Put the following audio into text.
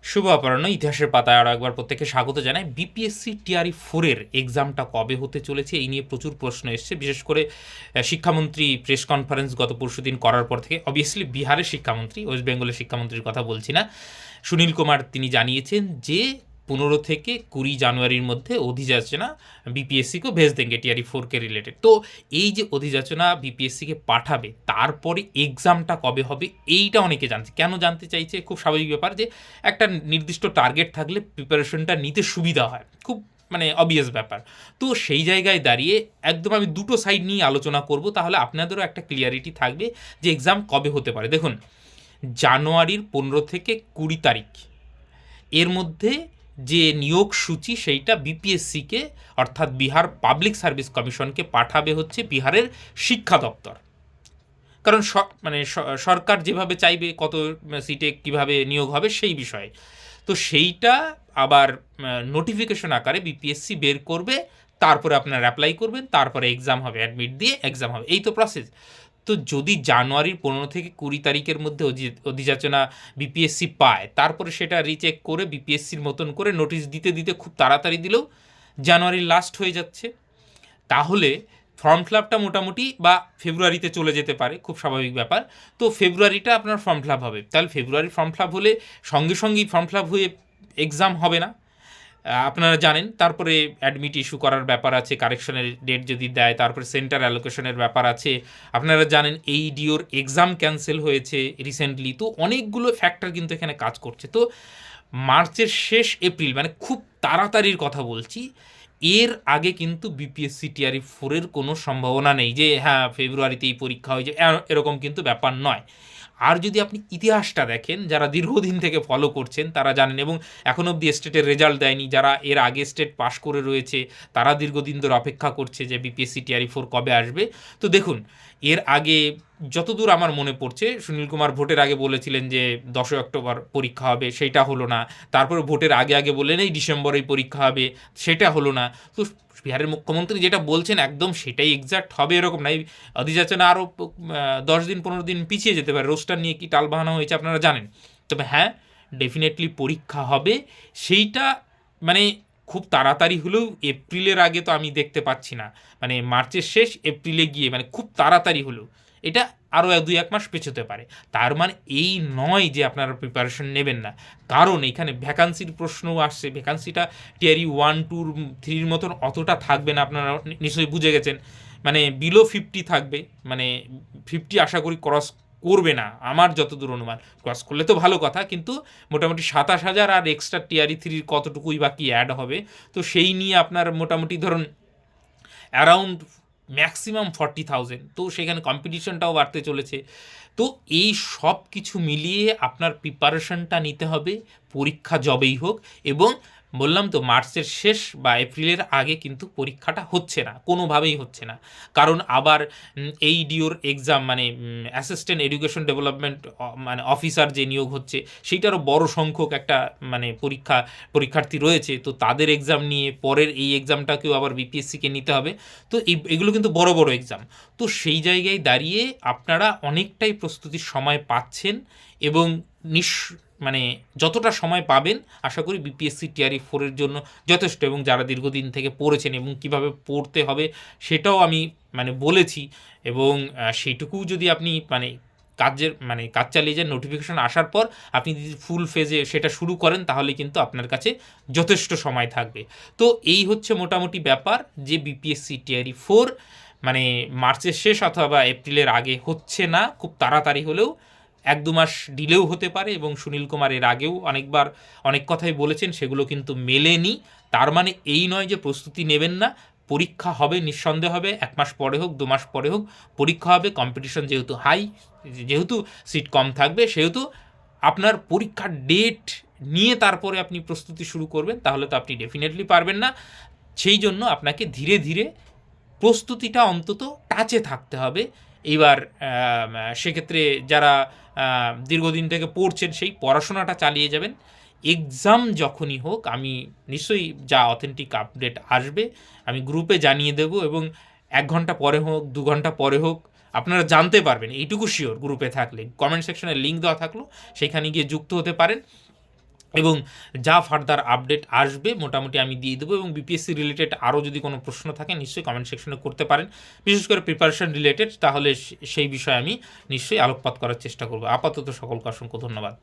শুভ অপরাহ্ন। ইতিহাসের পাতায় আরও একবার প্রত্যেককে স্বাগত জানাই। বিপিএসসি টিআরই ফোরের এক্সামটা কবে হতে চলেছে এই নিয়ে প্রচুর প্রশ্ন এসছে, বিশেষ করে শিক্ষামন্ত্রী প্রেস কনফারেন্স গত পরশুদিন করার পর থেকে। অবভিয়াসলি বিহারের শিক্ষামন্ত্রী, ওয়েস্ট বেঙ্গলের শিক্ষামন্ত্রীর কথা বলছি না, সুনীল কুমার, তিনি জানিয়েছেন যে 15 থেকে 20 জানুয়ারির মধ্যে অধিযাচনা বিপিএসসিকেও ভেজ দেंगे টিআরই ফোরকে রিলেটেড। তো এই যে অধিযাচনা বিপিএসসিকে পাঠাবে, তারপরে এক্সামটা কবে হবে এইটা অনেকে জানছে। কেন জানতে চাইছে? খুব স্বাভাবিক ব্যাপার যে একটা নির্দিষ্ট টার্গেট থাকলে প্রিপারেশনটা নিতে সুবিধা হয়, খুব মানে অবভিয়াস ব্যাপার। তো সেই জায়গায় দাঁড়িয়ে একদম আমি দুটো সাইড নিয়ে আলোচনা করব, তাহলে আপনাদেরও একটা ক্লিয়ারিটি থাকবে যে এক্সাম কবে হতে পারে। দেখুন, জানুয়ারির 15 থেকে 20 তারিখ এর মধ্যে যে নিয়োগ সূচি সেইটা বিপিএসসিকে অর্থাৎ বিহার পাবলিক সার্ভিস কমিশনকে পাঠাবে হচ্ছে বিহারের শিক্ষা দপ্তর। কারণ মানে সরকার যেভাবে চাইবে কত সিটে কিভাবে নিয়োগ হবে সেই বিষয়ে। তো সেইটা আবার নোটিফিকেশন আকারে বিপিএসসি বের করবে, তারপরে আপনারা অ্যাপ্লাই করবেন, তারপরে এক্সাম হবে, অ্যাডমিট দিয়ে এক্সাম হবে, এই তো প্রসেস। তো যদি জানুয়ারির 15 থেকে 20 তারিখের মধ্যে অধিযাচনা বিপিএসসি পায়, তারপরে সেটা রিচেক করে বিপিএসসির মতন করে নোটিশ দিতে দিতে খুব তাড়াতাড়ি দিলেও জানুয়ারির লাস্ট হয়ে যাচ্ছে। তাহলে ফর্ম ফিল আপটা মোটামুটি বা ফেব্রুয়ারিতে চলে যেতে পারে, খুব স্বাভাবিক ব্যাপার। তো ফেব্রুয়ারিটা আপনার ফর্ম ফিল আপ হবে, তাহলে ফেব্রুয়ারি ফর্ম ফিল আপ হলে সঙ্গে সঙ্গেই ফর্ম ফিল আপ হয়ে এক্সাম হবে না, আপনারা জানেন। তারপরে অ্যাডমিট ইস্যু করার ব্যাপার আছে, কারেকশনের ডেট যদি দেয়, তারপরে সেন্টার অ্যালোকেশনের ব্যাপার আছে। আপনারা জানেন এইডিওর এক্সাম ক্যান্সেল হয়েছে রিসেন্টলি, তো অনেকগুলো ফ্যাক্টর কিন্তু এখানে কাজ করছে। তো মার্চের শেষ এপ্রিল, মানে খুব তাড়াতাড়ির কথা বলছি, এর আগে কিন্তু বিপিএসসি টিআরই ফোরের কোনো সম্ভাবনা নেই যে হ্যাঁ ফেব্রুয়ারিতেই পরীক্ষা হয়ে যায়, এরকম কিন্তু ব্যাপার নয়। আর যদি আপনি ইতিহাসটা দেখেন, যারা দীর্ঘদিন থেকে ফলো করছেন তারা জানেন, এবং এখনও অবধি স্টেটের রেজাল্ট দেয়নি, যারা এর আগে স্টেট পাশ করে রয়েছে তারা দীর্ঘদিন ধরে অপেক্ষা করছে যে বিপিএসসি টিআরই ফোর কবে আসবে। তো দেখুন, এর আগে যতদূর আমার মনে পড়ছে, সুনীল কুমার ভোটের আগে বলেছিলেন যে 10 অক্টোবর পরীক্ষা হবে, সেইটা হলো না। তারপরে ভোটের আগে আগে বললেন এই ডিসেম্বরেই পরীক্ষা হবে, সেটা হলো না। তো বিহারের মুখ্যমন্ত্রী যেটা বলছেন একদম সেটাই এক্স্যাক্ট হবে এরকম নাই। অধিযাচনা আরও 10 দিন 15 দিন পিছিয়ে যেতে পারে, রোস্টার নিয়ে কি টাল বাহানো হয়েছে আপনারা জানেন। তবে হ্যাঁ, ডেফিনেটলি পরীক্ষা হবে, সেইটা মানে খুব তাড়াতাড়ি হলেও এপ্রিলের আগে তো আমি দেখতে পাচ্ছি না। মানে মার্চের শেষ এপ্রিলে গিয়ে, মানে খুব তাড়াতাড়ি হলেও এটা আরও 2-1 মাস পেছোতে পারে। তার মানে এই নয় যে আপনারা প্রিপারেশন নেবেন না, কারণ এখানে ভ্যাকান্সির প্রশ্নও আসছে। ভ্যাকান্সিটা টিআরই 1, 2, 3 মতন অতটা থাকবে না, আপনারা নিশ্চয়ই বুঝে গেছেন। মানে বিলো 50 থাকবে, মানে 50 আশা করি ক্রস করবে না আমার যতদূর অনুমান। ক্রস করলে তো ভালো কথা, কিন্তু মোটামুটি 27,000 আর এক্সট্রা টিআরই 3 কতটুকুই বা কি অ্যাড হবে, তো সেই নিয়ে আপনার মোটামুটি ধরুন অ্যারাউন্ড ম্যাক্সিমাম 40,000। তো সেখানে কম্পিটিশনটাও বাড়তে চলেছে। তো এই সব কিছু মিলিয়ে আপনার প্রিপারেশনটা নিতে হবে, পরীক্ষা যবেই হোক। এবং বললাম তো, মার্চের শেষ বা এপ্রিলের আগে কিন্তু পরীক্ষাটা হচ্ছে না, কোনোভাবেই হচ্ছে না। কারণ আবার এই ডিওর এক্সাম, মানে অ্যাসিস্ট্যান্ট এডুকেশন ডেভেলপমেন্ট মানে অফিসার যে নিয়োগ হচ্ছে, সেইটারও বড় সংখ্যক একটা মানে পরীক্ষার্থী রয়েছে। তো তাদের এক্সাম নিয়ে পরের এই এক্সামটাকেও আবার বিপিএসসিকে নিতে হবে। তো এগুলো কিন্তু বড় বড় এক্সাম। তো সেই জায়গায় দাঁড়িয়ে আপনারা অনেকটাই প্রস্তুতির সময় পাচ্ছেন, এবং মানে যতটা সময় পাবেন আশা করি বিপিএসসি টিআরই ফোরের জন্য যথেষ্ট। এবং যারা দীর্ঘদিন থেকে পড়েছেন এবং কিভাবে পড়তে হবে সেটাও আমি মানে বলেছি, এবং সেইটুকু যদি আপনি মানে কাজ চালিয়ে যান, নোটিফিকেশন আসার পর আপনি যদি ফুল ফেজে সেটা শুরু করেন, তাহলে কিন্তু আপনার কাছে যথেষ্ট সময় থাকবে। তো এই হচ্ছে মোটামুটি ব্যাপার, যে বিপিএসসি টিআরই ফোর মানে মার্চের শেষ অথবা এপ্রিলের আগে হচ্ছে না, খুব তাড়াতাড়ি হলেও 1-2 মাস ডিলেও হতে পারে। এবং সুনীল কুমার এর আগেও অনেকবার অনেক কথাই বলেছেন, সেগুলো কিন্তু মেলেনি। তার মানে এই নয় যে প্রস্তুতি নেবেন না, পরীক্ষা হবে, নিঃসন্দেহ হবে। 1 মাস পরে হোক, 2 মাস পরে হোক, পরীক্ষা হবে। কম্পিটিশন যেহেতু হাই, যেহেতু সিট কম থাকবে, সেহেতু আপনার পরীক্ষার ডেট নিয়ে তারপরে আপনি প্রস্তুতি শুরু করবেন, তাহলে তো আপনি ডেফিনেটলি পারবেন না। সেই জন্য আপনাকে ধীরে ধীরে প্রস্তুতিটা অন্তত টাচে থাকতে হবে। এইবার সেক্ষেত্রে যারা দীর্ঘদিন থেকে পড়ছেন, সেই পড়াশোনাটা চালিয়ে যাবেন। এক্সাম যখনই হোক, আমি নিশ্চয়ই যা অথেন্টিক আপডেট আসবে আমি গ্রুপে জানিয়ে দেব, এবং 1 ঘন্টা পরে হোক, 2 ঘন্টা পরে হোক, আপনারা জানতে পারবেন, এইটুকু শিওর। গ্রুপে থাকলে কমেন্ট সেকশনে লিঙ্ক দেওয়া থাকলো, সেখানে গিয়ে যুক্ত হতে পারেন। এবং যা ফার্দার আপডেট আসবে মোটামুটি আমি দিয়ে দেবো। এবং বিপিএসসি রিলেটেড আরও যদি কোনো প্রশ্ন থাকে নিশ্চয়ই কমেন্ট সেকশনে করতে পারেন, বিশেষ করে প্রিপারেশন রিলেটেড, তাহলে সেই বিষয়ে আমি নিশ্চয়ই আলোকপাত করার চেষ্টা করবো। আপাতত সকলকে অসংখ্য ধন্যবাদ।